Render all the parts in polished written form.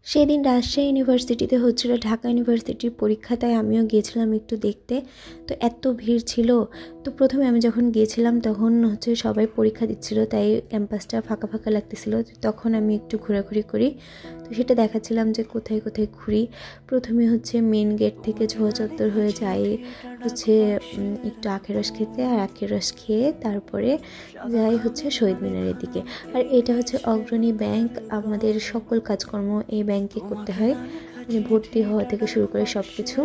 সেদিন রাজশাহী ইউনিভার্সিটিতে হচ্ছিল ঢাকা ইউনিভার্সিটির পরীক্ষা, তাই আমিও গিয়েছিলাম একটু দেখতে। তো এত ভিড় ছিল। তো প্রথমে আমি যখন গিয়েছিলাম তখন সবাই পরীক্ষা দিচ্ছিল, তাই ক্যাম্পাসটা ফাঁকা ফাঁকা লাগতেছিল। তখন আমি একটু ঘোরাঘুরি করি, তো সেটা দেখাচ্ছিলাম যে কোথায় কোথায় ঘুরি। প্রথমে মেন গেট থেকে ঝোয়া চত্বর হয়ে যাই একটু আখের রস খেতে, আর আখের রস খেয়ে তারপরে যাই শহীদ মিনারের দিকে। আর এটা অগ্রণী ব্যাংক। আমাদের সকল কাজকর্ম এই ব্যাংকে করতে হয়, মানে ভর্তি হওয়া থেকে শুরু করে সব কিছু।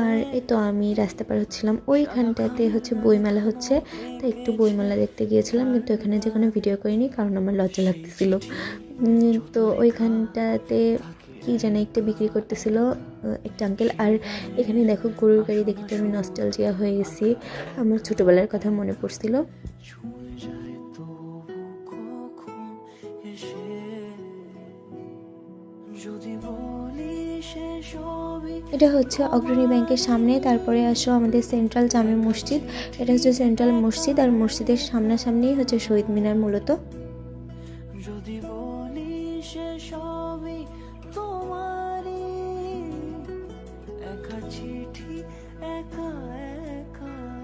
আর এই তো আমি রাস্তা পার হচ্ছিলাম, ওইখানটাতে বইমেলা হচ্ছে, তাই একটু বইমেলা দেখতে গিয়েছিলাম, কিন্তু এখানে যে কোনো ভিডিও করিনি কারণ আমার লজ্জা লাগতেছিল। তো ওইখানটাতে কি জানে একটা বিক্রি করতেছিল একটা আঙ্কেল। আর এখানে দেখো গরুর গাড়ি দেখে তো আমি নস্টালজিয়া হয়ে গেছি, আমার ছোটোবেলার কথা মনে পড়ছিল। এটা অগ্রণী ব্যাংকের সামনে। তারপরে আসো আমাদের সেন্ট্রাল জামে মসজিদ। এটা সেন্ট্রাল মসজিদ, আর মসজিদের সামনাসামনি শহীদ মিনার মূলত।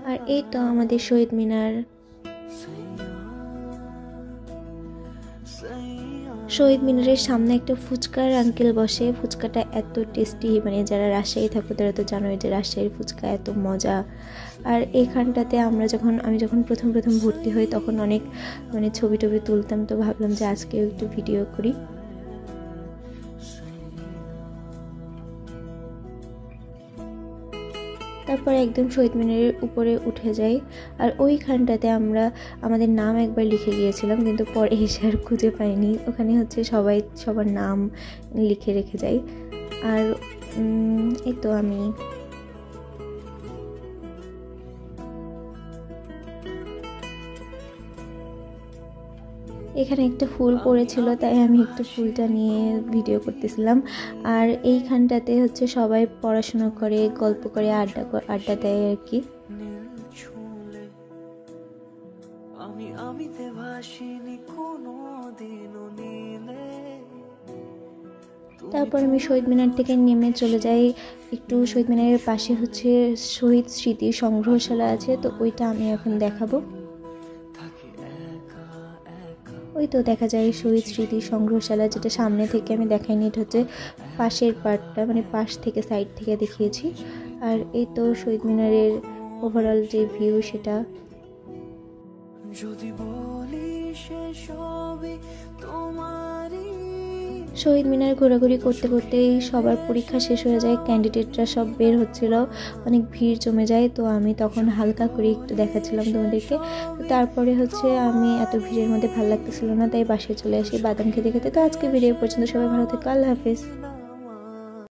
আর এই তো আমাদের শহীদ মিনার। শহীদ মিনারের সামনে একটা ফুচকার আঙ্কেল বসে, ফুচকাটা এত টেস্টি, মানে যারা রাজশাহী থাকো তারা তো জানোই যে রাজশাহীর ফুচকা এত মজা। আর এইখানটাতে আমি যখন প্রথম ভর্তি হই তখন অনেক ছবি টবি তুলতাম, তো ভাবলাম যে আজকেও একটু ভিডিও করি। তারপরে একদম শহীদ মিনারের উপরে উঠে যাই। আর ওইখানটাতে আমরা আমাদের নাম একবার লিখে গিয়েছিলাম, কিন্তু পরে এসে আর খুঁজে পাইনি। ওখানে সবাই সবার নাম লিখে রেখে যাই। আর এই তো আমি এখানে একটা ফুল পড়েছিল, তাই আমি একটু ফুলটা নিয়ে ভিডিও করতেছিলাম। আর এইখানটাতে সবাই পড়াশোনা করে, গল্প করে, আড্ডা দেয় আর কি। তারপর আমি শহীদ মিনার থেকে নেমে চলে যাই একটু। শহীদ মিনারের পাশে শহীদ স্মৃতি সংগ্রহশালা আছে, তো ওইটা আমি এখন দেখাবো। ওই তো দেখা যায় শহীদ স্মৃতি সংগ্রহশালা, যেটা সামনে থেকে আমি দেখাইনি, এটা পাশের পার্টটা, মানে পাশ থেকে সাইড থেকে দেখিয়েছি। আর এই তো শহীদ মিনারের ওভারঅল যে ভিউ সেটা। শহীদ মিনার ঘোরাঘুরি করতে করতেই সবার পরীক্ষা শেষ হয়ে যায়, ক্যান্ডিডেটরা সব বের হচ্ছিল, অনেক ভিড় জমে যায়। তো আমি তখন হালকা করে একটু দেখাচ্ছিলাম তোমাদেরকে। তারপরে আমি এত ভিড়ের মধ্যে ভালো লাগতেছিল না, তাই বাসায় চলে আসি বাদাম খেতে খেতে। তো আজকে ভিডিও পর্যন্ত, সবাই ভালো থেকো, আল্লাহ হাফিজ।